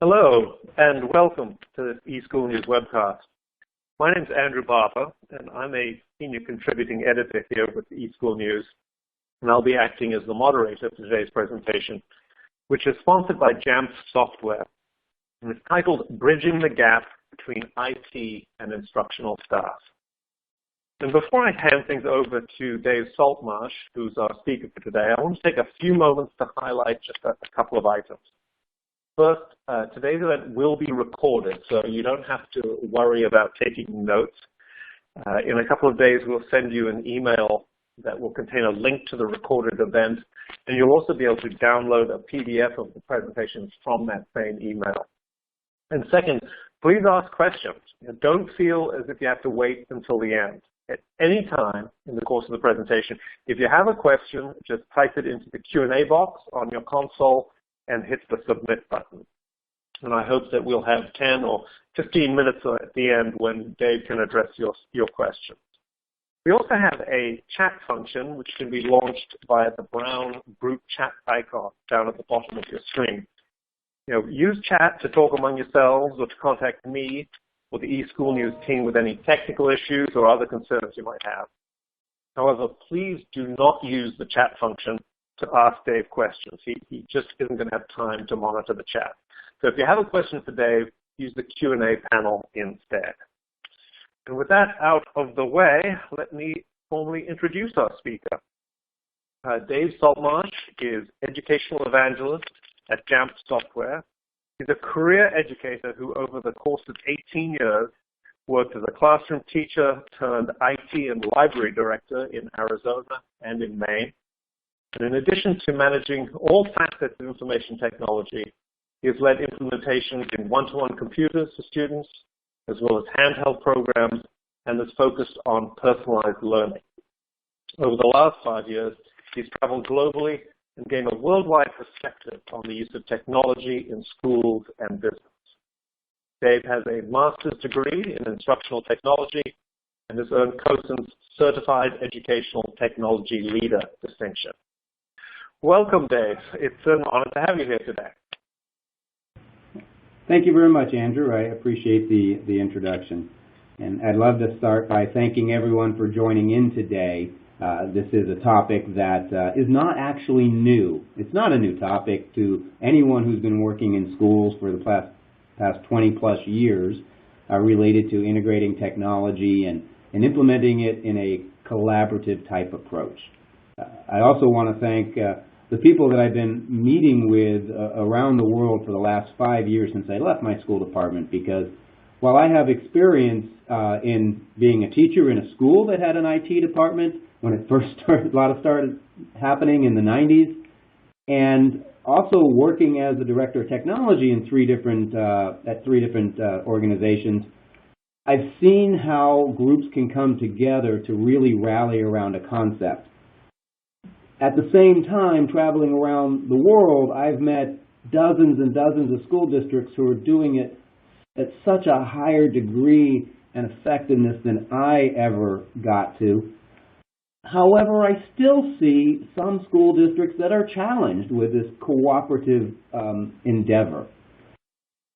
Hello, and welcome to the eSchool News webcast. My name is Andrew Barber, and I'm a senior contributing editor here with the eSchool News, and I'll be acting as the moderator for today's presentation, which is sponsored by Jamf Software, and it's titled Bridging the Gap Between IT and Instructional Staff. And before I hand things over to Dave Saltmarsh, who's our speaker for today, I want to take a few moments to highlight just a couple of items. First, today's event will be recorded, so you don't have to worry about taking notes. In a couple of days, we'll send you an email that will contain a link to the recorded event, and you'll also be able to download a PDF of the presentations from that same email. And second, please ask questions. Don't feel as if you have to wait until the end. At any time in the course of the presentation, if you have a question, just type it into the Q&A box on your console and hit the submit button. And I hope that we'll have 10 or 15 minutes at the end when Dave can address your questions. We also have a chat function which can be launched via the brown group chat icon down at the bottom of your screen. Use chat to talk among yourselves or to contact me or the eSchool News team with any technical issues or other concerns you might have. However, please do not use the chat function to ask Dave questions. He just isn't going to have time to monitor the chat. So if you have a question for Dave, use the Q&A panel instead. And with that out of the way, let me formally introduce our speaker. Dave Saltmarsh is Educational Evangelist at Jamf Software. He's a career educator who, over the course of 18 years, worked as a classroom teacher turned IT and library director in Arizona and in Maine. And in addition to managing all facets of information technology, he has led implementations in one-to-one computers for students, as well as handheld programs, and is focused on personalized learning. Over the last 5 years, he's traveled globally and gained a worldwide perspective on the use of technology in schools and business. Dave has a master's degree in instructional technology and has earned COSIN's Certified Educational Technology Leader distinction. Welcome, Dave. It's an honor to have you here today. Thank you very much, Andrew. I appreciate the introduction. And I'd love to start by thanking everyone for joining in today. This is a topic that is not actually new. It's not a new topic to anyone who's been working in schools for the past 20-plus years related to integrating technology and implementing it in a collaborative type approach. I also want to thank the people that I've been meeting with around the world for the last 5 years since I left my school department, because while I have experience in being a teacher in a school that had an IT department when it first started, a lot of started happening in the 90s, and also working as a director of technology in three different organizations, I've seen how groups can come together to really rally around a concept. At the same time, traveling around the world, I've met dozens and dozens of school districts who are doing it at such a higher degree and effectiveness than I ever got to. However, I still see some school districts that are challenged with this cooperative endeavor.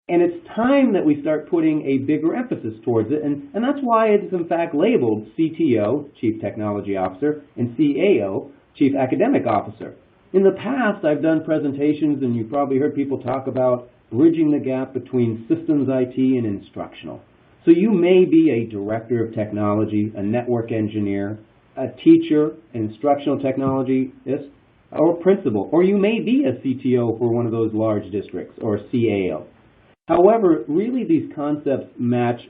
And it's time that we start putting a bigger emphasis towards it, and that's why it's in fact labeled CTO, Chief Technology Officer, and CAO, Chief Academic Officer. In the past, I've done presentations, and you've probably heard people talk about bridging the gap between systems IT and instructional. So you may be a director of technology, a network engineer, a teacher, an instructional technologist, or principal, or you may be a CTO for one of those large districts, or a CAO. However, really these concepts match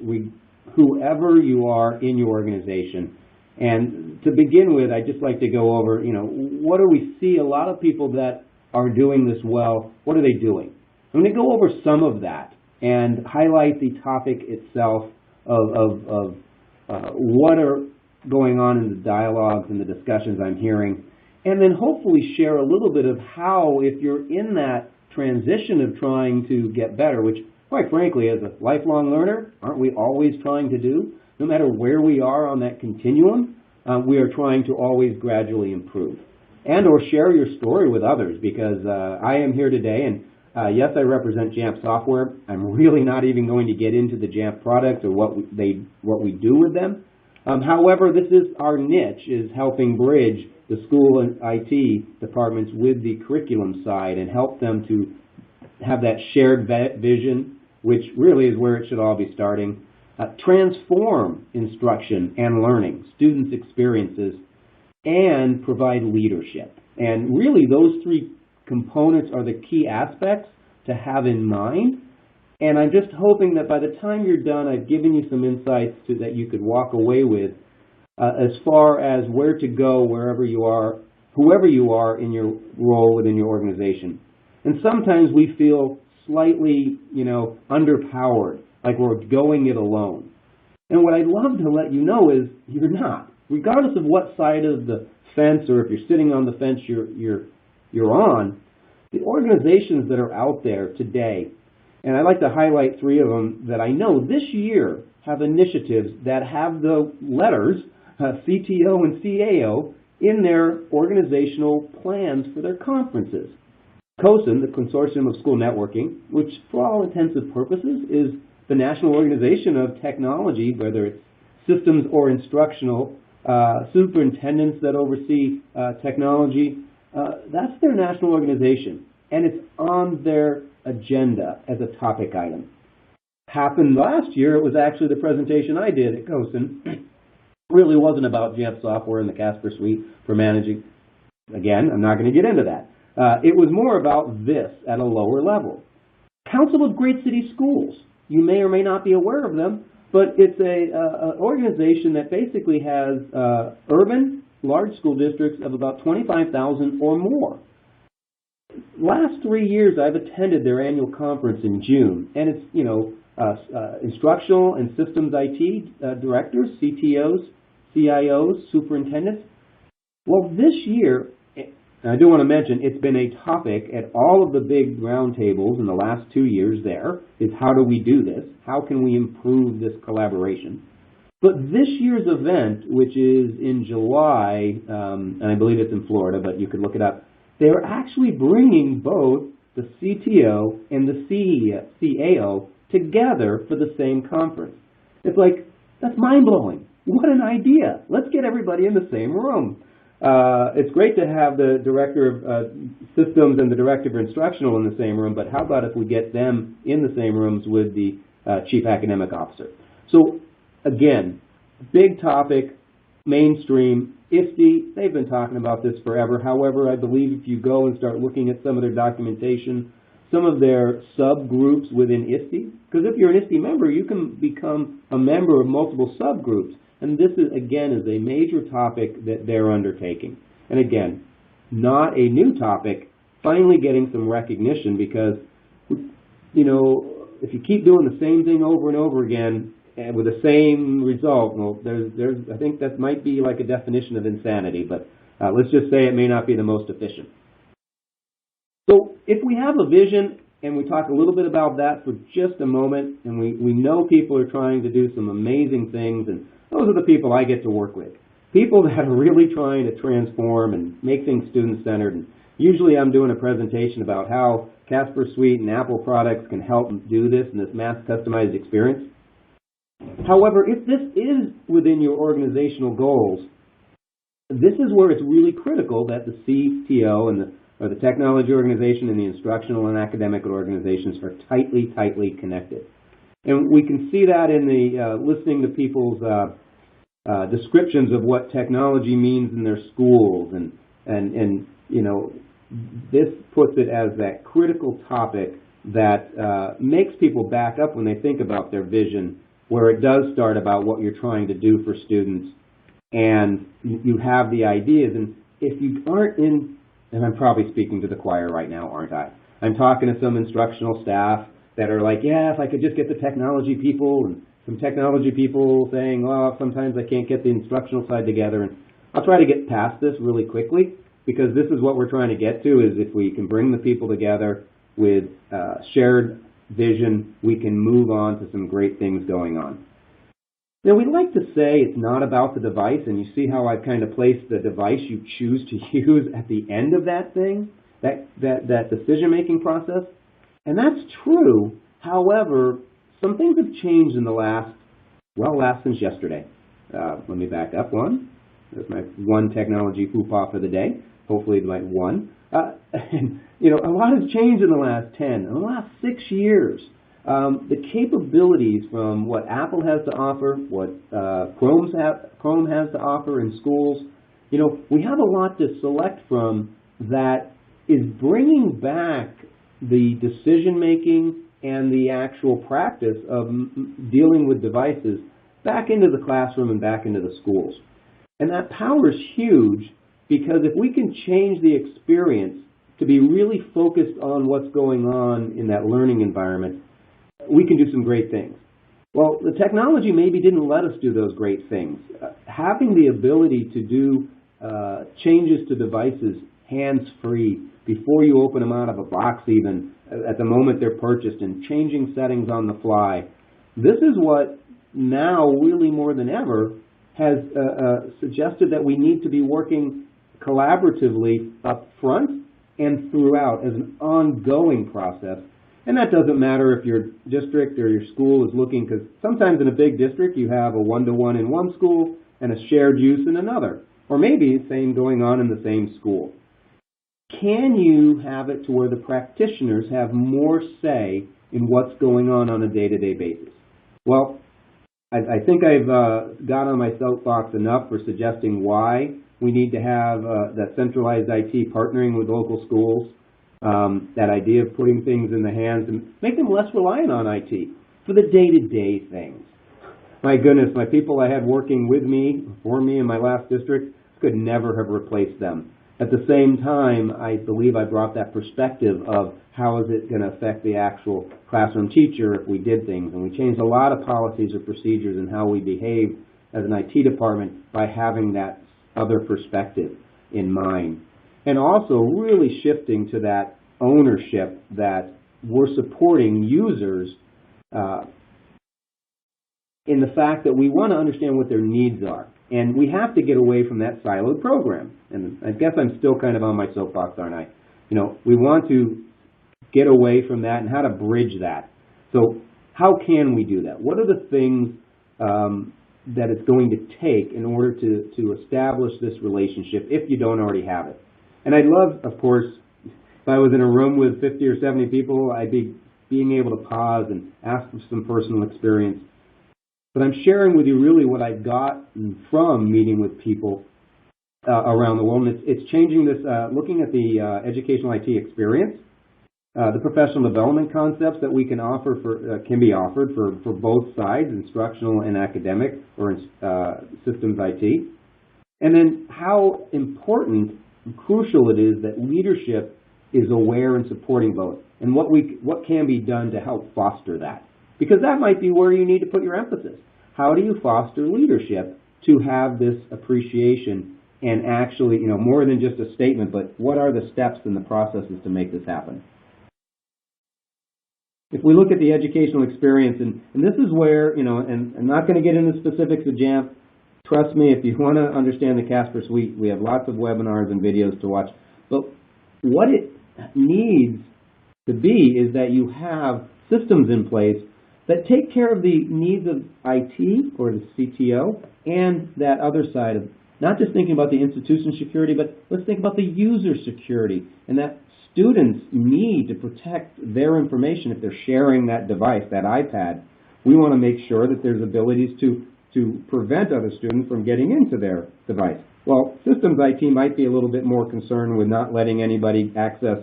whoever you are in your organization. And to begin with, I'd just like to go over, what do we see? A lot of people that are doing this well, what are they doing? I'm going to go over some of that and highlight the topic itself of what are going on in the dialogues and the discussions I'm hearing, and then hopefully share a little bit of how, if you're in that transition of trying to get better, which quite frankly, as a lifelong learner, aren't we always trying to do? No matter where we are on that continuum, we are trying to always gradually improve. And or share your story with others, because I am here today, and Yes, I represent Jamf Software. I'm really not even going to get into the Jamf products or what we do with them. However, this is our niche, is helping bridge the school and IT departments with the curriculum side and help them to have that shared vision, which really is where it should all be starting. Transform instruction and learning, students' experiences, and provide leadership. And really those three components are the key aspects to have in mind. And I'm just hoping that by the time you're done, I've given you some insights that you could walk away with as far as where to go wherever you are, whoever you are in your role within your organization. And sometimes we feel slightly, underpowered, like we're going it alone. And what I'd love to let you know is you're not. Regardless of what side of the fence, or if you're sitting on the fence you're on, the organizations that are out there today, and I'd like to highlight three of them that I know this year have initiatives that have the letters CTO and CAO in their organizational plans for their conferences. COSIN, the Consortium of School Networking, which for all intents and purposes is the national organization of technology, whether it's systems or instructional, superintendents that oversee technology, that's their national organization, and it's on their agenda as a topic item. Happened last year, it was actually the presentation I did at COSIN. Really wasn't about Jamf Software and the Casper Suite for managing. Again, I'm not going to get into that. It was more about this at a lower level. Council of Great City Schools. You may or may not be aware of them, but it's an organization that basically has urban, large school districts of about 25,000 or more. Last 3 years, I've attended their annual conference in June, and it's instructional and systems IT directors, CTOs, CIOs, superintendents. Well, this year, and I do want to mention, it's been a topic at all of the big roundtables in the last 2 years there, is how do we do this? How can we improve this collaboration? But this year's event, which is in July, and I believe it's in Florida, but you could look it up, they're actually bringing both the CTO and the CAO together for the same conference. It's like, that's mind-blowing. What an idea. Let's get everybody in the same room. It's great to have the director of systems and the director of instructional in the same room, but how about if we get them in the same rooms with the chief academic officer? So again, big topic, mainstream. ISTE, they've been talking about this forever. However, I believe if you go and start looking at some of their documentation, some of their subgroups within ISTE, because if you're an ISTE member, you can become a member of multiple subgroups. And this, is, again, is a major topic that they're undertaking. And again, not a new topic, finally getting some recognition because, if you keep doing the same thing over and over again with the same result, well, I think that might be like a definition of insanity, but let's just say it may not be the most efficient. So if we have a vision, and we talk a little bit about that for just a moment, and we know people are trying to do some amazing things, and those are the people I get to work with. People that are really trying to transform and make things student-centered. And usually I'm doing a presentation about how Casper Suite and Apple products can help do this in this mass customized experience. However, if this is within your organizational goals, this is where it's really critical that the CTO and the technology organization and the instructional and academic organizations are tightly connected. And we can see that in the listening to people's descriptions of what technology means in their schools, and this puts it as that critical topic that makes people back up when they think about their vision, where it does start about what you're trying to do for students, and you have the ideas. And if you aren't in, and I'm probably speaking to the choir right now, aren't I? I'm talking to some instructional staff that are like, yeah, if I could just get the technology people, and some technology people saying, well, sometimes I can't get the instructional side together. And I'll try to get past this really quickly, because this is what we're trying to get to, is if we can bring the people together with shared vision, we can move on to some great things going on. Now, we like to say it's not about the device, and you see how I've kind of placed the device you choose to use at the end of that thing, that decision-making process. And that's true. However, some things have changed in the last since yesterday. Let me back up one. There's my one technology poop-off of the day. Hopefully my one. You know, a lot has changed in the last 10, in the last 6 years. The capabilities from what Apple has to offer, what Chrome has to offer in schools, you know, we have a lot to select from that is bringing back the decision-making and the actual practice of dealing with devices back into the classroom and back into the schools. And that power is huge because if we can change the experience to be really focused on what's going on in that learning environment, we can do some great things. Well, the technology maybe didn't let us do those great things. Having the ability to do changes to devices hands-free before you open them out of a box even, at the moment they're purchased, and changing settings on the fly, this is what now really more than ever has suggested that we need to be working collaboratively up front and throughout as an ongoing process. And that doesn't matter if your district or your school is looking, because sometimes in a big district you have a one-to-one in one school and a shared use in another. Or maybe the same going on in the same school. Can you have it to where the practitioners have more say in what's going on a day-to-day basis? Well, I think I've got on my soapbox enough for suggesting why we need to have that centralized IT partnering with local schools, that idea of putting things in the hands and make them less reliant on IT for the day-to-day things. My goodness, my people I had working with me, for me in my last district, could never have replaced them. At the same time, I believe I brought that perspective of how is it going to affect the actual classroom teacher if we did things. And we changed a lot of policies or procedures in how we behave as an IT department by having that other perspective in mind. And also really shifting to that ownership that we're supporting users in the fact that we want to understand what their needs are. And we have to get away from that siloed program. And I guess I'm still kind of on my soapbox, aren't I? You know, we want to get away from that and how to bridge that. So how can we do that? What are the things that it's going to take in order to establish this relationship if you don't already have it? And I'd love, of course, if I was in a room with 50 or 70 people, I'd be being able to pause and ask for some personal experience. But I'm sharing with you really what I've got from meeting with people around the world. And it's changing this, looking at the educational IT experience, the professional development concepts that we can offer can be offered for both sides, instructional and academic, or systems IT. And then how important and crucial it is that leadership is aware and supporting both, and what can be done to help foster that. Because that might be where you need to put your emphasis. How do you foster leadership to have this appreciation and actually, you know, more than just a statement, but what are the steps and the processes to make this happen? If we look at the educational experience, and this is where, you know, and I'm not going to get into specifics of Jamf. Trust me, if you want to understand the Casper Suite, we have lots of webinars and videos to watch. But what it needs to be is that you have systems in place that take care of the needs of IT or the CTO and that other side of not just thinking about the institution security, but let's think about the user security and that students need to protect their information if they're sharing that device, that iPad. We want to make sure that there's abilities to prevent other students from getting into their device. Well, systems IT might be a little bit more concerned with not letting anybody access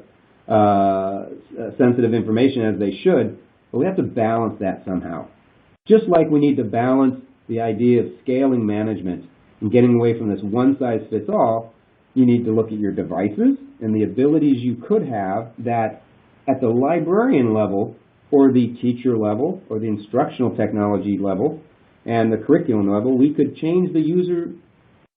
sensitive information as they should, but we have to balance that somehow. Just like we need to balance the idea of scaling management and getting away from this one-size-fits-all, you need to look at your devices and the abilities you could have that at the librarian level or the teacher level or the instructional technology level and the curriculum level, we could change the user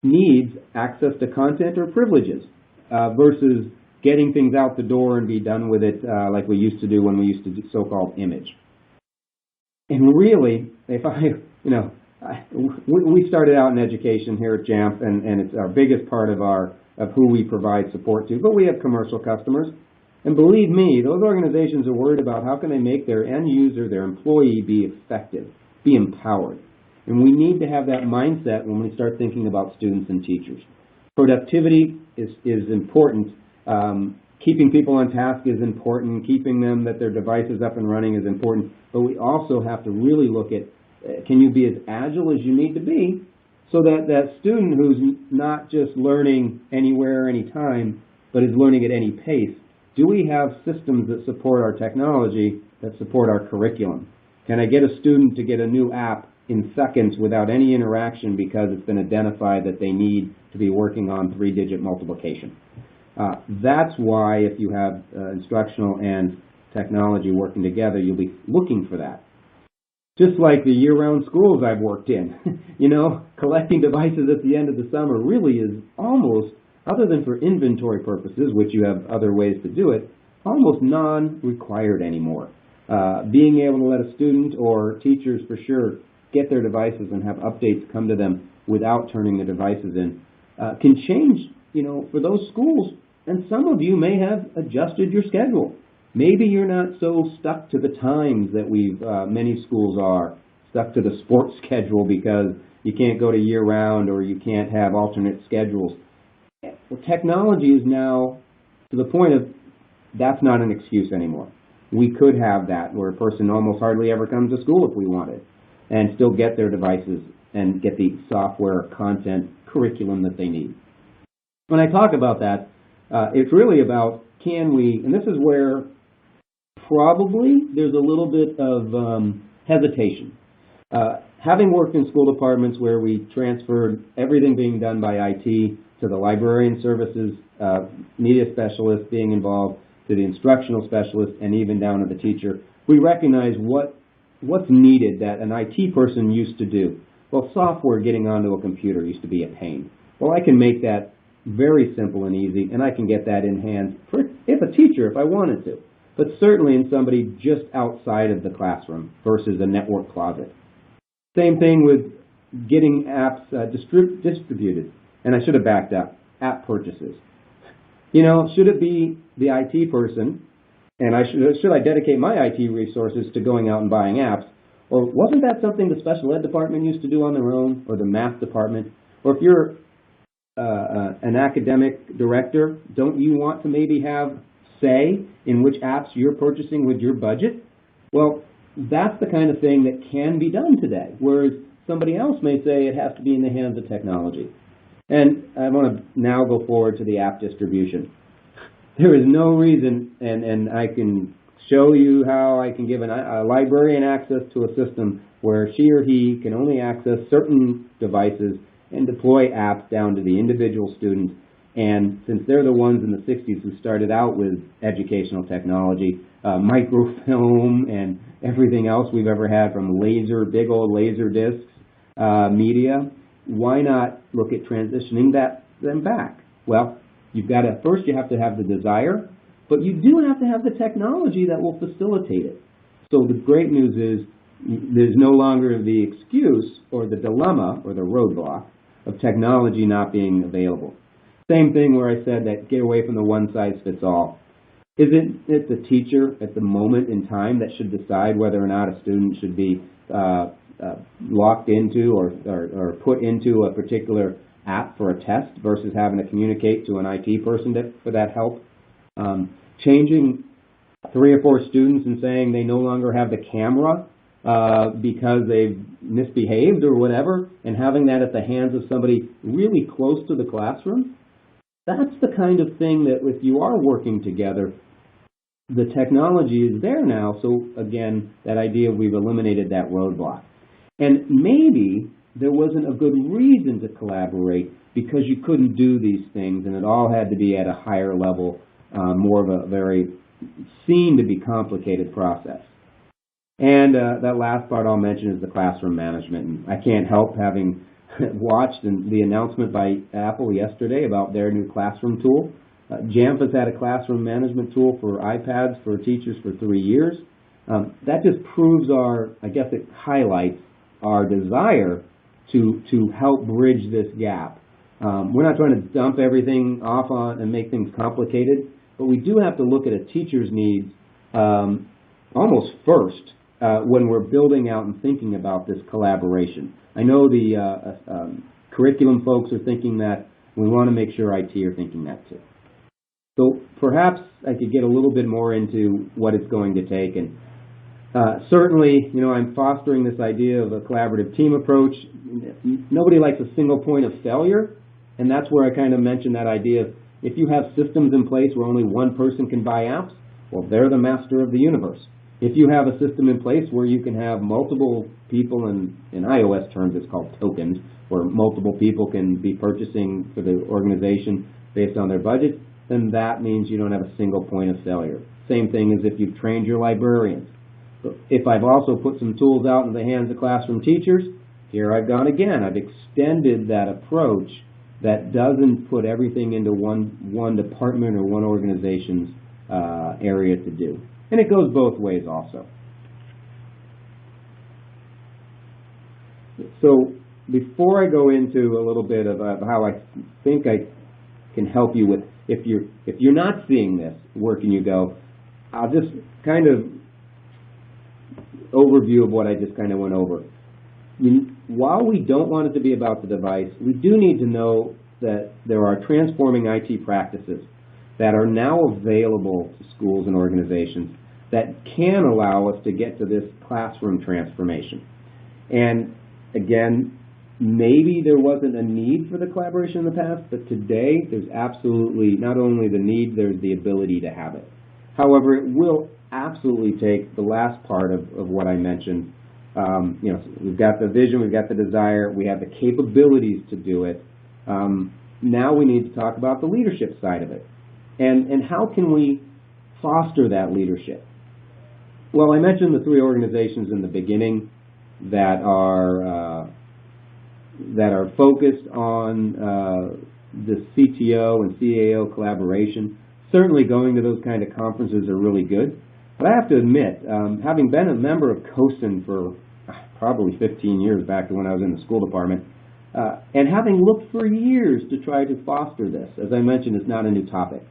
needs access to content or privileges versus getting things out the door and be done with it like we used to do when we used to do so-called image. And really, if we started out in education here at Jamf, and it's our biggest part of who we provide support to, but we have commercial customers. And believe me, those organizations are worried about how can they make their end user, their employee, be effective, be empowered. And we need to have that mindset when we start thinking about students and teachers. Productivity is important. Keeping people on task is important. Keeping them, that their device is up and running, is important. But we also have to really look at, can you be as agile as you need to be so that that student who's not just learning anywhere, anytime, but is learning at any pace, do we have systems that support our technology, that support our curriculum? Can I get a student to get a new app in seconds without any interaction because it's been identified that they need to be working on 3-digit multiplication? That's why if you have instructional and technology working together, you'll be looking for that. Just like the year-round schools I've worked in, you know, collecting devices at the end of the summer really is almost, other than for inventory purposes, which you have other ways to do it, almost non-required anymore. Being able to let a student or teachers for sure get their devices and have updates come to them without turning the devices in can change, you know, for those schools. And some of you may have adjusted your schedule. Maybe you're not so stuck to the times that many schools are, stuck to the sports schedule because you can't go to year-round or you can't have alternate schedules. Well, technology is now to the point of that's not an excuse anymore. We could have that where a person almost hardly ever comes to school if we wanted and still get their devices and get the software, content, curriculum that they need. When I talk about that, it's really about can we, and this is where probably there's a little bit of hesitation. Having worked in school departments where we transferred everything being done by IT to the librarian services, media specialist being involved, to the instructional specialist, and even down to the teacher, we recognize what's needed that an IT person used to do. Well, software getting onto a computer used to be a pain. Well, I can make that very simple and easy, and I can get that in hand for if a teacher, if I wanted to, but certainly in somebody just outside of the classroom versus a network closet. Same thing with getting apps distributed. And I should have backed up. App purchases. You know, should it be the IT person, and should I dedicate my IT resources to going out and buying apps, or wasn't that something the special ed department used to do on their own, or the math department? Or if you're an academic director, don't you want to maybe have say in which apps you're purchasing with your budget? Well, that's the kind of thing that can be done today, whereas somebody else may say it has to be in the hands of technology. And I want to now go forward to the app distribution. There is no reason, and I can show you how I can give a librarian access to a system where she or he can only access certain devices and deploy apps down to the individual student. And since they're the ones in the 60s who started out with educational technology, microfilm and everything else we've ever had from big old laser discs, media, why not look at transitioning them back? Well, first you have to have the desire, but you do have to have the technology that will facilitate it. So the great news is there's no longer the excuse or the dilemma or the roadblock of technology not being available. Same thing where I said that get away from the one-size-fits-all. Isn't it the teacher at the moment in time that should decide whether or not a student should be locked into or put into a particular app for a test versus having to communicate to an IT person for that help? Changing 3 or 4 students and saying they no longer have the camera because they've misbehaved or whatever, and having that at the hands of somebody really close to the classroom, that's the kind of thing that if you are working together, the technology is there now. So again, that idea we've eliminated that roadblock. And maybe there wasn't a good reason to collaborate because you couldn't do these things and it all had to be at a higher level, more of a very seen to be complicated process. And that last part I'll mention is the classroom management. And I can't help having watched the announcement by Apple yesterday about their new classroom tool. Jamf has had a classroom management tool for iPads for teachers for 3 years. That just proves it highlights our desire to help bridge this gap. We're not trying to dump everything off on and make things complicated. but we do have to look at a teacher's needs almost first when we're building out and thinking about this collaboration. I know the curriculum folks are thinking that. We want to make sure IT are thinking that too. So perhaps I could get a little bit more into what it's going to take. And certainly, I'm fostering this idea of a collaborative team approach. Nobody likes a single point of failure, and that's where I kind of mentioned that idea of if you have systems in place where only one person can buy apps, well, they're the master of the universe. If you have a system in place where you can have multiple people, in iOS terms it's called tokens, where multiple people can be purchasing for the organization based on their budget, then that means you don't have a single point of failure. Same thing as if you've trained your librarians. If I've also put some tools out in the hands of classroom teachers, here I've gone again. I've extended that approach that doesn't put everything into one department or one organization's area to do. And it goes both ways also. So before I go into a little bit of how I think I can help you with, if you're not seeing this, where can you go? I'll just kind of overview of what I just kind of went over. While we don't want it to be about the device, we do need to know that there are transforming IT practices that are now available to schools and organizations that can allow us to get to this classroom transformation. And again, maybe there wasn't a need for the collaboration in the past, but today there's absolutely not only the need, there's the ability to have it. However, it will absolutely take the last part of what I mentioned. We've got the vision, we've got the desire, we have the capabilities to do it. Now we need to talk about the leadership side of it. And how can we foster that leadership? Well, I mentioned the three organizations in the beginning that are focused on the CTO and CAO collaboration. Certainly going to those kind of conferences are really good. But I have to admit, having been a member of COSIN for probably 15 years back to when I was in the school department, and having looked for years to try to foster this, as I mentioned, it's not a new topic.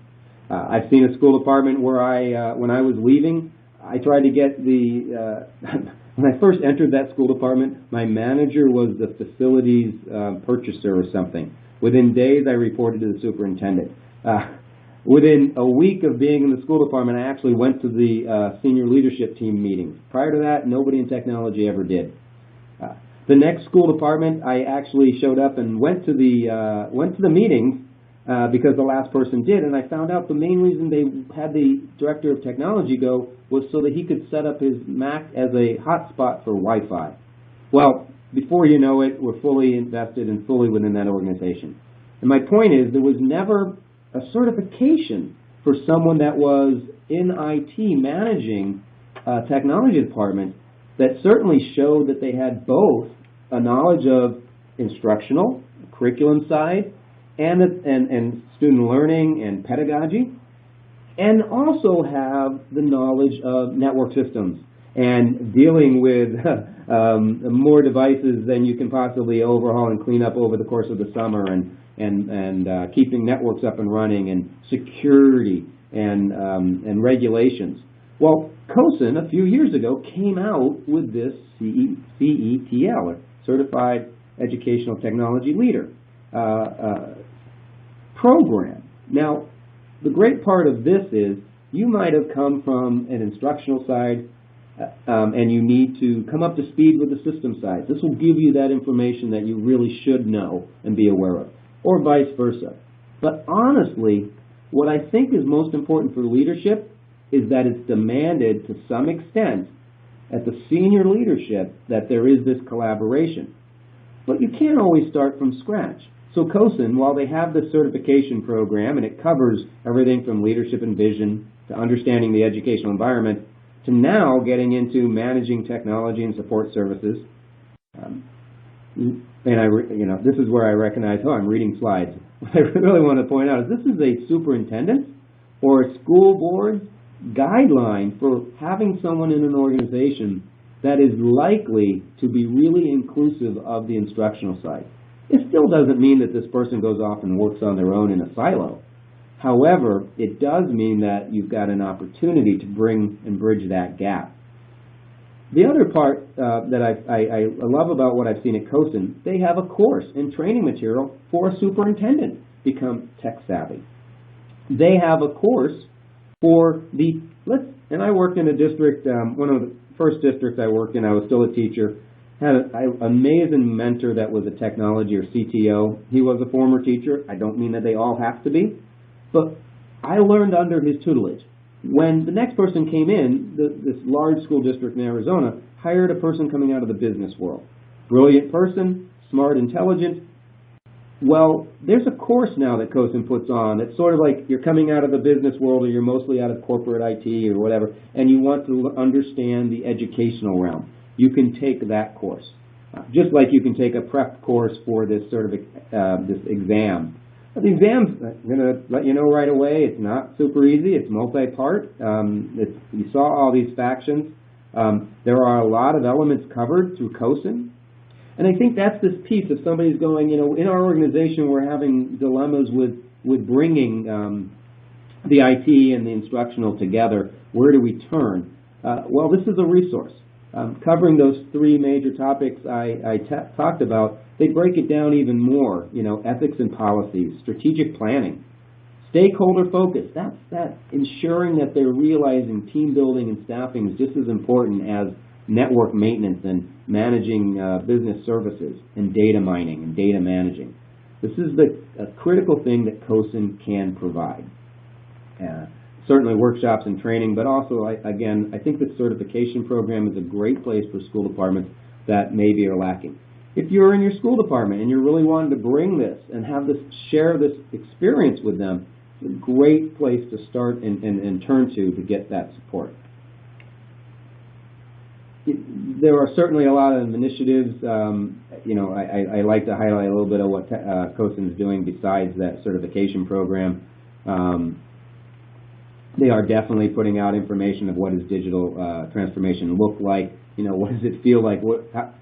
I've seen a school department where when I was leaving, I tried to get when I first entered that school department, my manager was the facilities purchaser or something. Within days, I reported to the superintendent. Within a week of being in the school department, I actually went to the senior leadership team meetings. Prior to that, nobody in technology ever did. The next school department, I actually showed up and went to the meetings because the last person did, and I found out the main reason they had the director of technology go was so that he could set up his Mac as a hotspot for Wi-Fi. Well, before you know it, we're fully invested and fully within that organization. And my point is, there was never a certification for someone that was in IT managing a technology department that certainly showed that they had both a knowledge of instructional, curriculum side, and student learning and pedagogy, and also have the knowledge of network systems and dealing with more devices than you can possibly overhaul and clean up over the course of the summer, and keeping networks up and running, and security and regulations. Well, COSIN a few years ago came out with this CETL, or Certified Educational Technology Leader program. Now, the great part of this is you might have come from an instructional side and you need to come up to speed with the system side. This will give you that information that you really should know and be aware of, or vice versa. But honestly, what I think is most important for leadership is that it's demanded to some extent at the senior leadership that there is this collaboration. But you can't always start from scratch. So COSIN, while they have this certification program, and it covers everything from leadership and vision to understanding the educational environment, to now getting into managing technology and support services. And this is where I recognize, I'm reading slides. What I really want to point out is this is a superintendent or a school board guideline for having someone in an organization that is likely to be really inclusive of the instructional side. It still doesn't mean that this person goes off and works on their own in a silo. However, it does mean that you've got an opportunity to bring and bridge that gap. The other part that I love about what I've seen at COSN, they have a course and training material for a superintendent become tech savvy. They have a course for and I worked in a district, one of the first districts I worked in, I was still a teacher, had an amazing mentor that was a technology or CTO. He was a former teacher. I don't mean that they all have to be, but I learned under his tutelage. When the next person came in, this large school district in Arizona hired a person coming out of the business world. Brilliant person, smart, intelligent. Well, there's a course now that COSN puts on. It's sort of like you're coming out of the business world or you're mostly out of corporate IT or whatever, and you want to understand the educational realm. You can take that course, just like you can take a prep course for this sort of this exam. But the exam's going to let you know right away. It's not super easy. It's multi-part. You saw all these factions. There are a lot of elements covered through COSN. And I think that's this piece of somebody's going, in our organization we're having dilemmas with bringing the IT and the instructional together. Where do we turn? Well, this is a resource. Covering those three major topics I talked about, they break it down even more, ethics and policies, strategic planning, stakeholder focus. That's that ensuring that they're realizing team building and staffing is just as important as network maintenance and managing business services and data mining and data managing. This is a critical thing that COSN can provide. Certainly workshops and training, but also, again, I think the certification program is a great place for school departments that maybe are lacking. If you're in your school department and you're really wanting to bring this and share this experience with them, it's a great place to start and turn to get that support. There are certainly a lot of initiatives. I like to highlight a little bit of what COSN is doing besides that certification program. They are definitely putting out information of what does digital transformation look like. What does it feel like?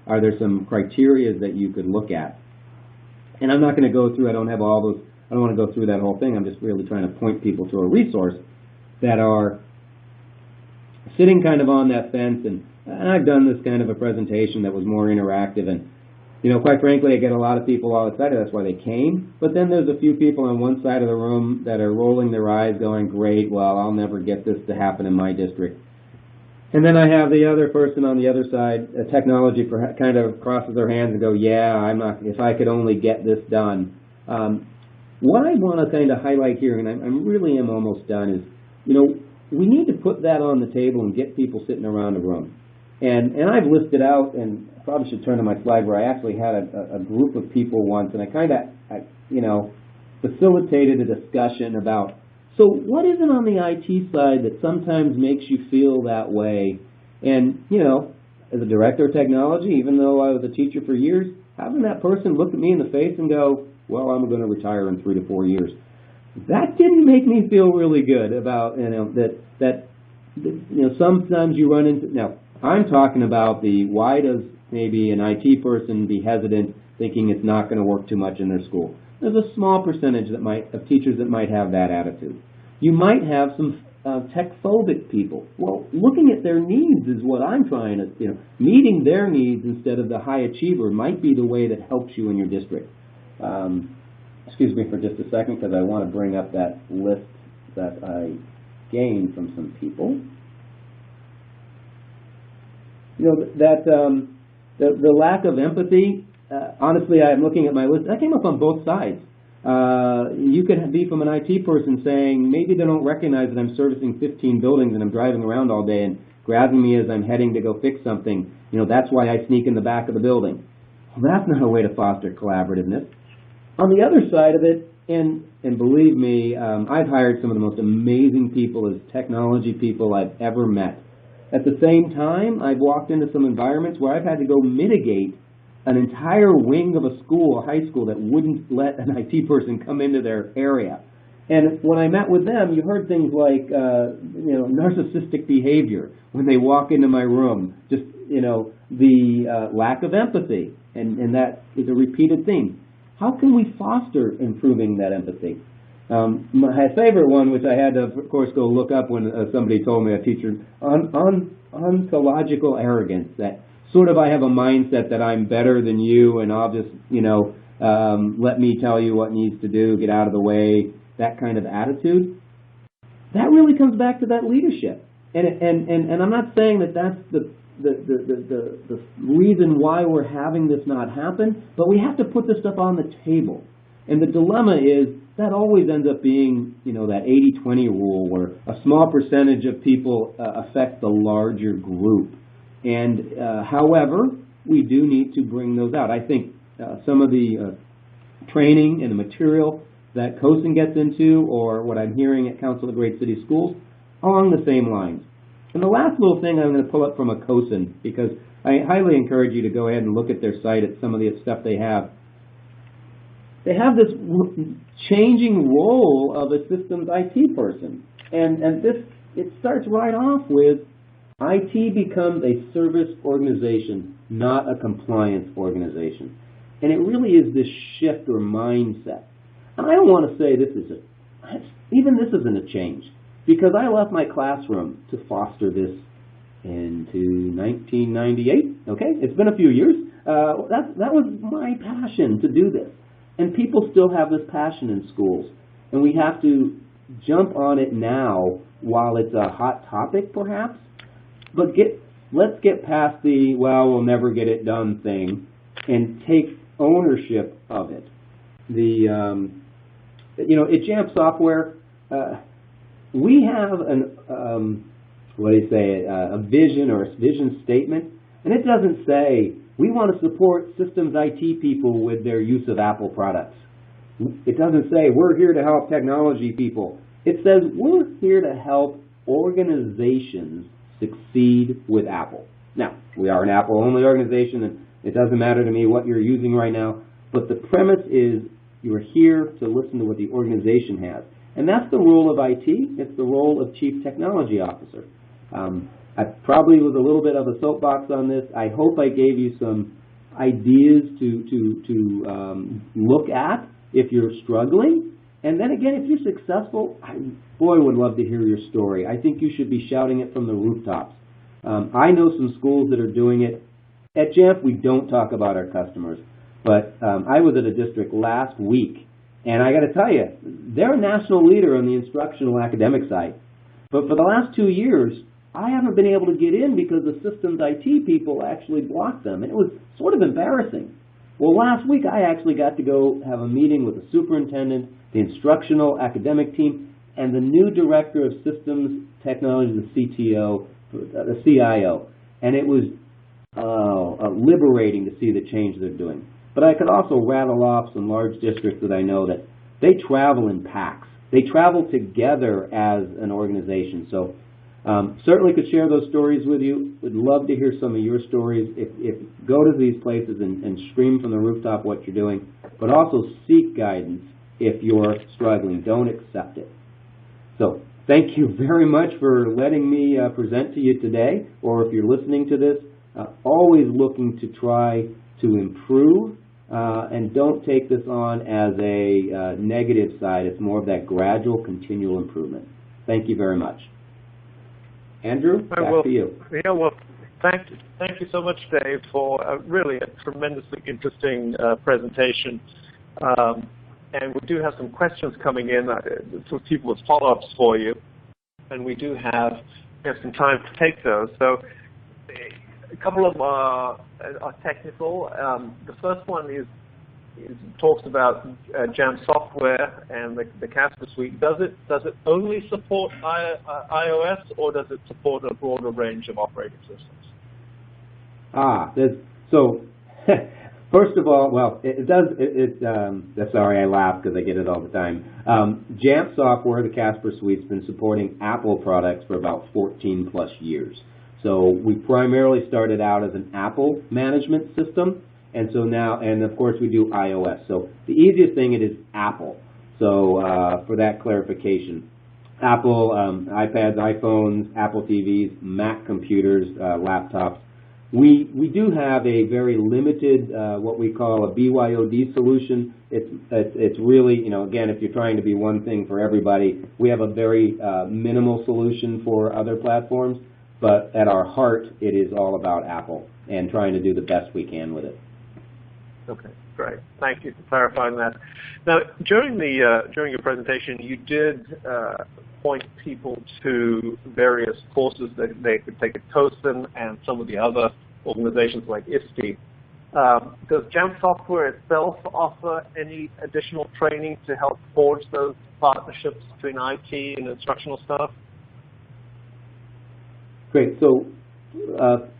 Are there some criteria that you could look at? And I'm not going to go through. I don't want to go through that whole thing. I'm just really trying to point people to a resource that are sitting kind of on that fence. And I've done this kind of a presentation that was more interactive. And quite frankly, I get a lot of people all excited. That's why they came. But then there's a few people on one side of the room that are rolling their eyes going, great, well, I'll never get this to happen in my district. And then I have the other person on the other side, technology kind of crosses their hands and go, yeah, if I could only get this done. What I want to kind of highlight here, and I really am almost done, is, we need to put that on the table and get people sitting around a room. And I've listed out, and I probably should turn to my slide where I actually had a group of people once, and I kind of, facilitated a discussion about, so what is it on the IT side that sometimes makes you feel that way? And, as a director of technology, even though I was a teacher for years, having that person look at me in the face and go, well, I'm going to retire in 3 to 4 years. That didn't make me feel really good about, that sometimes you run into, now, I'm talking about why does maybe an IT person be hesitant thinking it's not going to work too much in their school. There's a small percentage of teachers that might have that attitude. You might have some tech-phobic people. Well, looking at their needs is what I'm trying to, meeting their needs instead of the high achiever might be the way that helps you in your district. Excuse me for just a second because I want to bring up that list that I gained from some people. The lack of empathy, honestly, I'm looking at my list. That came up on both sides. You could be from an IT person saying, maybe they don't recognize that I'm servicing 15 buildings and I'm driving around all day and grabbing me as I'm heading to go fix something. That's why I sneak in the back of the building. Well, that's not a way to foster collaborativeness. On the other side of it, and believe me, I've hired some of the most amazing people as technology people I've ever met. At the same time, I've walked into some environments where I've had to go mitigate an entire wing of a school, a high school, that wouldn't let an IT person come into their area. And when I met with them, you heard things like, narcissistic behavior when they walk into my room, just, the lack of empathy, and that is a repeated theme. How can we foster improving that empathy? My favorite one, which I had to, of course, go look up when somebody told me, a teacher, ontological arrogance, that sort of I have a mindset that I'm better than you and I'll just, let me tell you what needs to do, get out of the way, that kind of attitude. That really comes back to that leadership. And I'm not saying that that's the reason why we're having this not happen, but we have to put this stuff on the table. And the dilemma is that always ends up being, that 80-20 rule where a small percentage of people affect the larger group. And however, we do need to bring those out. I think some of the training and the material that COSN gets into, or what I'm hearing at Council of Great City Schools, along the same lines. And the last little thing I'm going to pull up from a COSN, because I highly encourage you to go ahead and look at their site at some of the stuff they have. They have this changing role of a systems IT person. And it starts right off with IT becomes a service organization, not a compliance organization. And it really is this shift or mindset. And I don't want to say even this isn't a change, because I left my classroom to foster this into 1998. Okay, it's been a few years. That was my passion to do this. And people still have this passion in schools. And we have to jump on it now while it's a hot topic, perhaps. But let's get past the, we'll never get it done thing and take ownership of it. At Jamf Software, we have a vision or a vision statement, and it doesn't say we want to support systems IT people with their use of Apple products. It doesn't say we're here to help technology people. It says we're here to help organizations succeed with Apple. Now, we are an Apple-only organization, and it doesn't matter to me what you're using right now, but the premise is you're here to listen to what the organization has. And that's the role of IT. It's the role of Chief Technology Officer. I probably was a little bit of a soapbox on this. I hope I gave you some ideas to look at if you're struggling. And then again, if you're successful, I would love to hear your story. I think you should be shouting it from the rooftops. I know some schools that are doing it. At Jamf, we don't talk about our customers. But I was at a district last week, and I got to tell you, they're a national leader on the instructional academic side. But for the last 2 years, I haven't been able to get in because the systems IT people actually blocked them, and it was sort of embarrassing. Well, last week I actually got to go have a meeting with the superintendent, the instructional academic team, and the new director of systems technology, the CTO, the CIO, and it was liberating to see the change they're doing. But I could also rattle off some large districts that I know that they travel in packs. They travel together as an organization. So certainly could share those stories with you. Would love to hear some of your stories. If go to these places and scream from the rooftop what you're doing, but also seek guidance if you're struggling. Don't accept it. So thank you very much for letting me present to you today, or if you're listening to this, always looking to try to improve, and don't take this on as a negative side. It's more of that gradual, continual improvement. Thank you very much. Andrew, back to you. Yeah, well, thank you so much, Dave, for really a tremendously interesting presentation. And we do have some questions coming in for people with follow-ups for you, and we have some time to take those. So a couple of are technical. The first one talks about Jamf software and the Casper suite. Does it only support iOS, or does it support a broader range of operating systems? So first of all, well, it does. Sorry, I laugh because I get it all the time. Jamf software, the Casper suite, has been supporting Apple products for about 14 plus years. So we primarily started out as an Apple management system, and so now, and of course we do iOS. So the easiest thing it is Apple. So for that clarification, Apple iPads, iPhones, Apple TVs, Mac computers, laptops, We do have a very limited, what we call a BYOD solution. It's really, you know, again, if you're trying to be one thing for everybody, we have a very minimal solution for other platforms, but at our heart, it is all about Apple and trying to do the best we can with it. Okay, great. Thank you for clarifying that. Now, during your presentation, you did point people to various courses that they could take at TOSIN and some of the other organizations like ISTE. Does Jamf Software itself offer any additional training to help forge those partnerships between IT and instructional staff? Great. So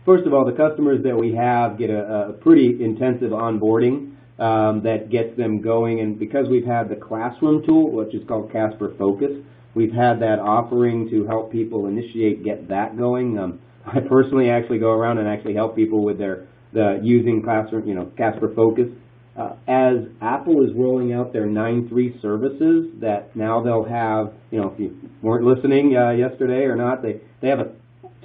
first of all, the customers that we have get a pretty intensive onboarding that gets them going. And because we've had the classroom tool, which is called Casper Focus, we've had that offering to help people initiate, get that going. I personally actually go around and actually help people with their using classroom, you know, Casper Focus. As Apple is rolling out their 9.3 services, that now they'll have, you know, if you weren't listening yesterday or not, they have a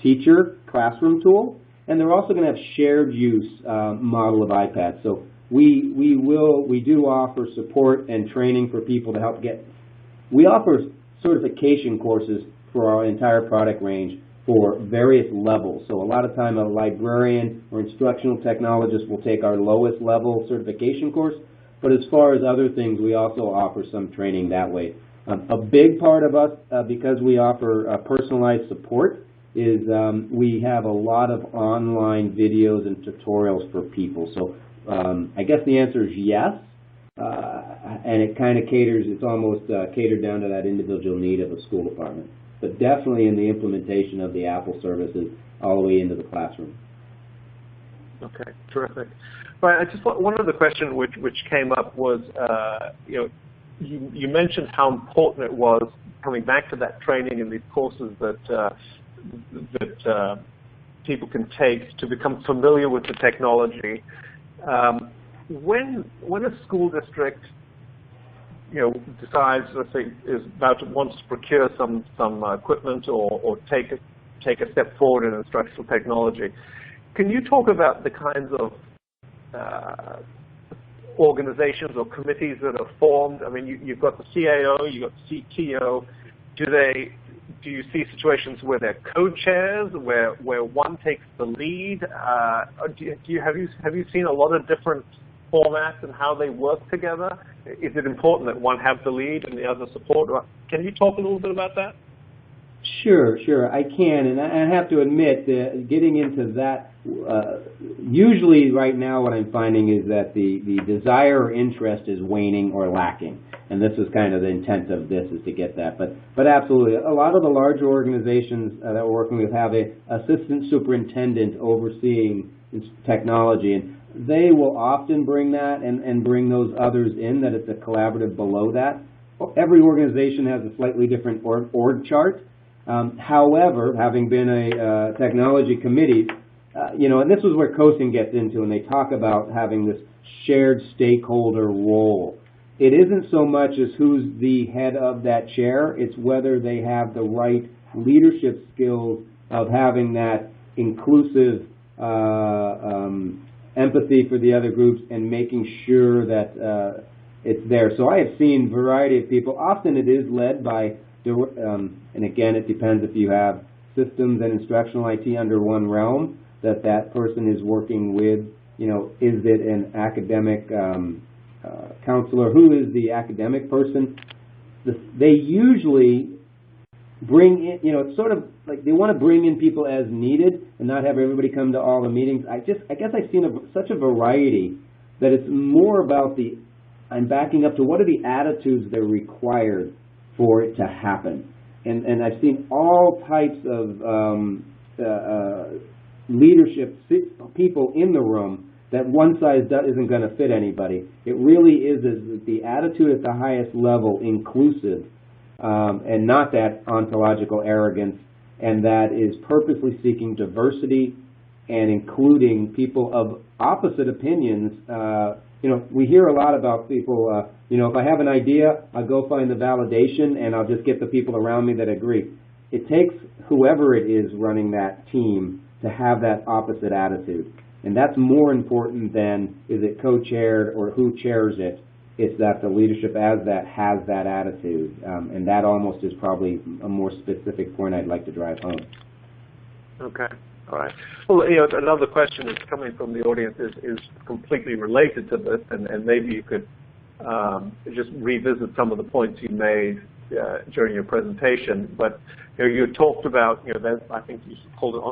teacher classroom tool, and they're also going to have shared use model of iPads. So we do offer support and training for people to help get. We offer certification courses for our entire product range for various levels. So a lot of time a librarian or instructional technologist will take our lowest level certification course, but as far as other things, we also offer some training that way. A big part of us, because we offer personalized support, is we have a lot of online videos and tutorials for people. So I guess the answer is yes, and it kind of caters, it's almost catered down to that individual need of a school department. But definitely in the implementation of the Apple services all the way into the classroom. Okay, terrific. Right, I just one other question which came up was, you know, you mentioned how important it was coming back to that training and these courses that people can take to become familiar with the technology. When a school district, you know, decides, let's say, wants to procure some equipment or take a step forward in instructional technology, can you talk about the kinds of organizations or committees that are formed? I mean, you've got the CAO, you've got the CTO. Do you see situations where they're co-chairs, where one takes the lead? Have you seen a lot of different formats and how they work together? Is it important that one have the lead and the other support? Can you talk a little bit about that? Sure, I can, and I have to admit, getting into that, usually right now what I'm finding is that the desire or interest is waning or lacking, and this is kind of the intent of this, is to get that. But absolutely, a lot of the larger organizations that we're working with have an assistant superintendent overseeing technology, and they will often bring that and bring those others in, that it's a collaborative below that. Every organization has a slightly different org chart. However, having been a technology committee, you know, and this is where COSIN gets into, and they talk about having this shared stakeholder role. It isn't so much as who's the head of that chair, it's whether they have the right leadership skills of having that inclusive empathy for the other groups and making sure that it's there. So I have seen a variety of people. Often it is led by, and again, it depends if you have systems and instructional IT under one realm, that person is working with, you know, is it an academic counselor? Who is the academic person? They usually bring in, you know, it's sort of like they want to bring in people as needed and not have everybody come to all the meetings. I guess I've seen such a variety that it's more about I'm backing up to what are the attitudes that are required for it to happen. And I've seen all types of leadership people in the room, that one size isn't going to fit anybody. It really is the attitude at the highest level, inclusive, and not that ontological arrogance, and that is purposely seeking diversity and including people of opposite opinions. You know, we hear a lot about people, you know, if I have an idea, I'll go find the validation and I'll just get the people around me that agree. it takes whoever it is running that team to have that opposite attitude. And that's more important than is it co-chaired or who chairs it. It's that the leadership as that has that attitude. And that almost is probably a more specific point I'd like to drive home. Okay. All right. Well, another question that's coming from the audience is completely related to this, and maybe you could just revisit some of the points you made during your presentation. But you talked about, I think you called it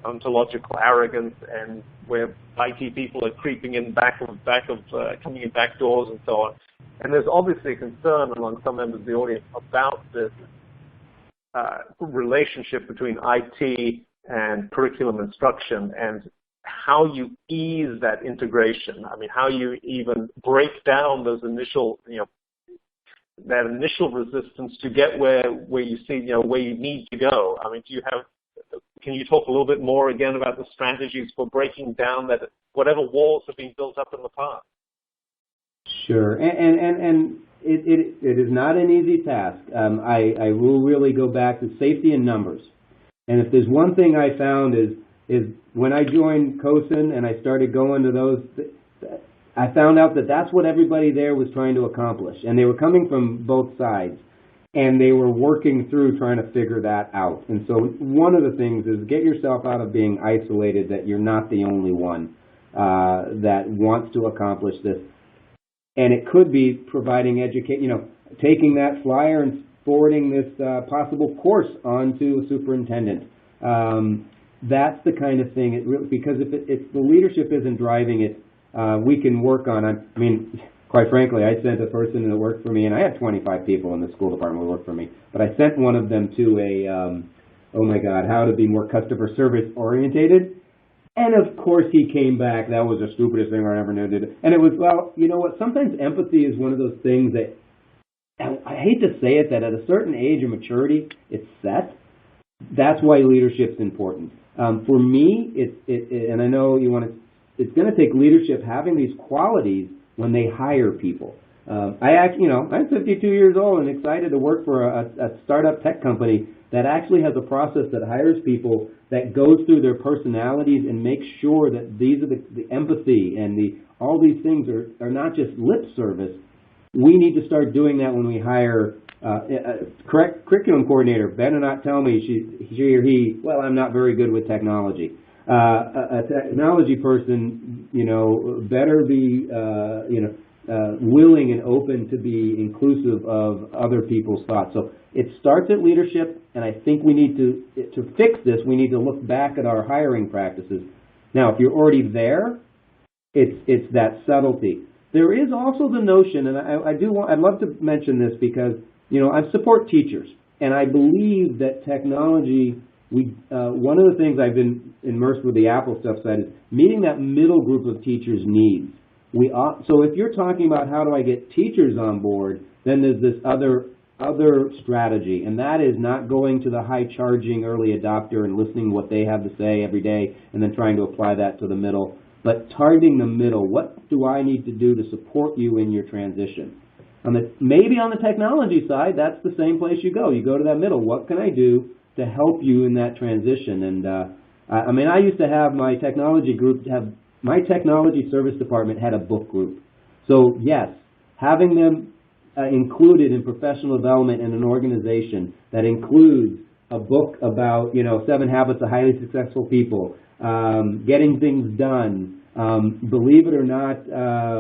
ontological arrogance, and where IT people are creeping in coming in back doors and so on. And there's obviously a concern among some members of the audience about this relationship between IT and curriculum instruction, and how you ease that integration. I mean, how you even break down those initial, that initial resistance to get where you see, where you need to go. I mean, can you talk a little bit more again about the strategies for breaking down that whatever walls have been built up in the past? Sure, and it is not an easy task. I will really go back to safety in numbers. And if there's one thing I found is when I joined COSIN and I started going to those, I found out that that's what everybody there was trying to accomplish. And they were coming from both sides. And they were working through trying to figure that out. And so one of the things is get yourself out of being isolated, that you're not the only one that wants to accomplish this. And it could be providing taking that flyer and forwarding this possible course onto a superintendent. That's the kind of thing, because if the leadership isn't driving it, we can work on it. I mean, quite frankly, I sent a person that worked for me, and I had 25 people in the school department who worked for me, but I sent one of them to how to be more customer service orientated. And of course he came back, that was the stupidest thing I ever knew. And it was, well, you know what, sometimes empathy is one of those things that, I hate to say it, that at a certain age of maturity, it's set. That's why leadership's important. For me, and I know it's going to take leadership having these qualities when they hire people. I'm 52 years old and excited to work for a startup tech company that actually has a process that hires people that goes through their personalities and makes sure that these are the empathy and all these things are not just lip service. We need to start doing that when we hire a curriculum coordinator. Better not tell me she or he, well, I'm not very good with technology. A technology person, better be, willing and open to be inclusive of other people's thoughts. So it starts at leadership, and I think we need to fix this, we need to look back at our hiring practices. Now, if you're already there, it's that subtlety. There is also the notion, and I'd love to mention this because, I support teachers, and I believe that technology, one of the things I've been immersed with the Apple stuff side is meeting that middle group of teachers' needs. So if you're talking about how do I get teachers on board, then there's this other strategy, and that is not going to the high-charging early adopter and listening to what they have to say every day and then trying to apply that to the middle, but targeting the middle. What do I need to do to support you in your transition? Maybe on the technology side, that's the same place you go. You go to that middle. What can I do to help you in that transition? And I used to have my technology group my technology service department had a book group. So yes, having them included in professional development in an organization that includes a book about 7 habits of highly successful people, getting things done. Believe it or not,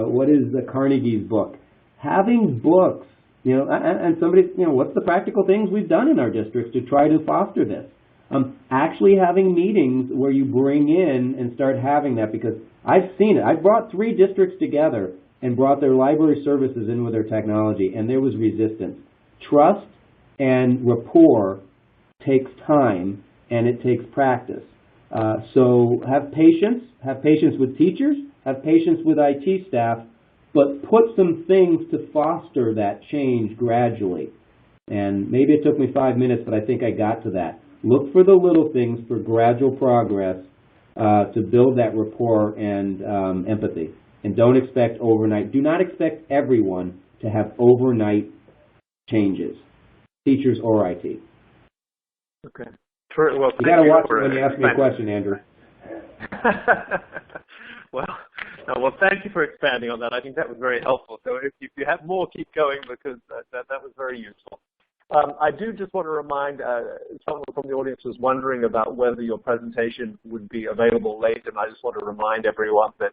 what is the Carnegie's book? Having books, and somebody, what's the practical things we've done in our districts to try to foster this? Actually having meetings where you bring in and start having that, because I've seen it. I've brought 3 districts together and brought their library services in with their technology, and there was resistance. Trust and rapport takes time, and it takes practice. So have patience with teachers, have patience with IT staff, but put some things to foster that change gradually. And maybe it took me 5 minutes, but I think I got to that. Look for the little things for gradual progress to build that rapport and empathy. And don't expect overnight. Do not expect everyone to have overnight changes, teachers or IT. Okay. Well, you got to watch it when you ask me a question, Andrew. well, thank you for expanding on that. I think that was very helpful. So if you have more, keep going, because that was very useful. I do just want to remind someone from the audience was wondering about whether your presentation would be available later, and I just want to remind everyone that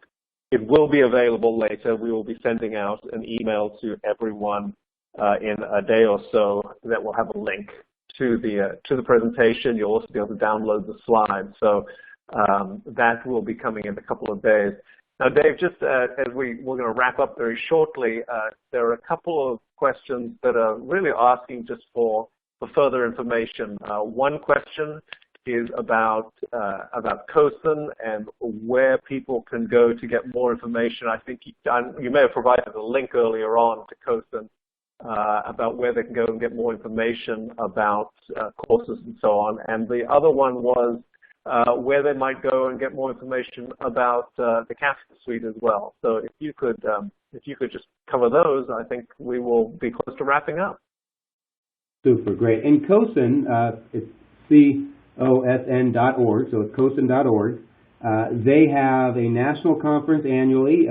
it will be available later. We will be sending out an email to everyone in a day or so that will have a link to the presentation. You'll also be able to download the slides. So that will be coming in a couple of days. Now, Dave, just as we're going to wrap up very shortly, there are a couple of questions that are really asking just for further information. One question is about COSN and where people can go to get more information. I think you may have provided a link earlier on to COSN about where they can go and get more information about courses and so on. And the other one was where they might go and get more information about the CAFTA suite as well. So if you could just cover those, I think we will be close to wrapping up. Super, great. And COSN, it's COSN.org, so it's COSN.org. They have a national conference annually.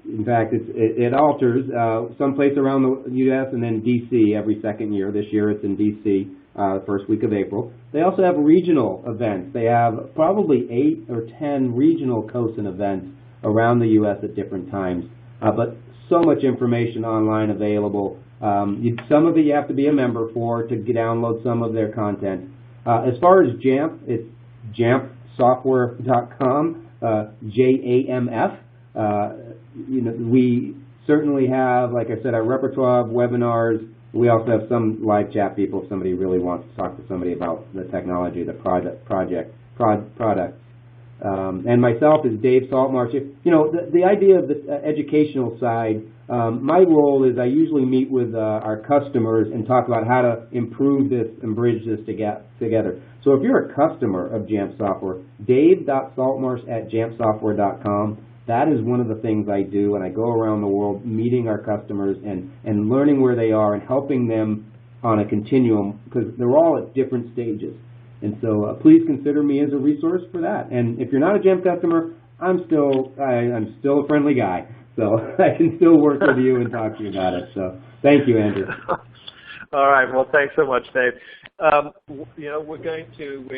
In fact, it alters someplace around the U.S. and then D.C. every second year. This year it's in D.C. The first week of April. They also have regional events. They have probably 8 or 10 regional COSN events around the U.S. at different times. But so much information online available. Some of it you have to be a member for to download some of their content. As far as JAMF, it's jamfsoftware.com, JAMF. We certainly have, like I said, our repertoire of webinars. We also have some live chat people if somebody really wants to talk to somebody about the technology, the products. And myself is Dave Saltmarsh. The idea of the educational side, my role is I usually meet with our customers and talk about how to improve this and bridge this together. So if you're a customer of Jamf Software, dave.saltmarsh@jamfsoftware.com. That is one of the things I do, and I go around the world meeting our customers and learning where they are and helping them on a continuum, because they're all at different stages. And so please consider me as a resource for that. And if you're not a Jamf customer, I'm still a friendly guy, so I can still work with you and talk to you about it. So thank you, Andrew. All right. Well, thanks so much, Dave. We're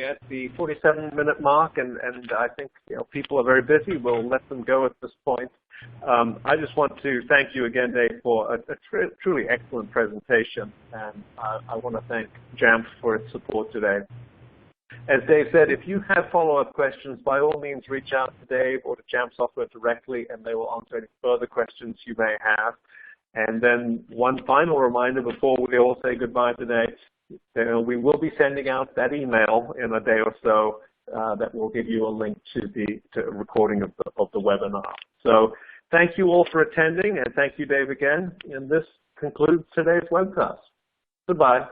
at the 47-minute mark, and I think people are very busy. We'll let them go at this point. I just want to thank you again, Dave, for a truly excellent presentation, and I want to thank Jamf for its support today. As Dave said, if you have follow-up questions, by all means reach out to Dave or to Jamf Software directly, and they will answer any further questions you may have. And then one final reminder before we all say goodbye today, we will be sending out that email in a day or so that will give you a link to the recording of the webinar. So thank you all for attending, and thank you, Dave, again. And this concludes today's webcast. Goodbye.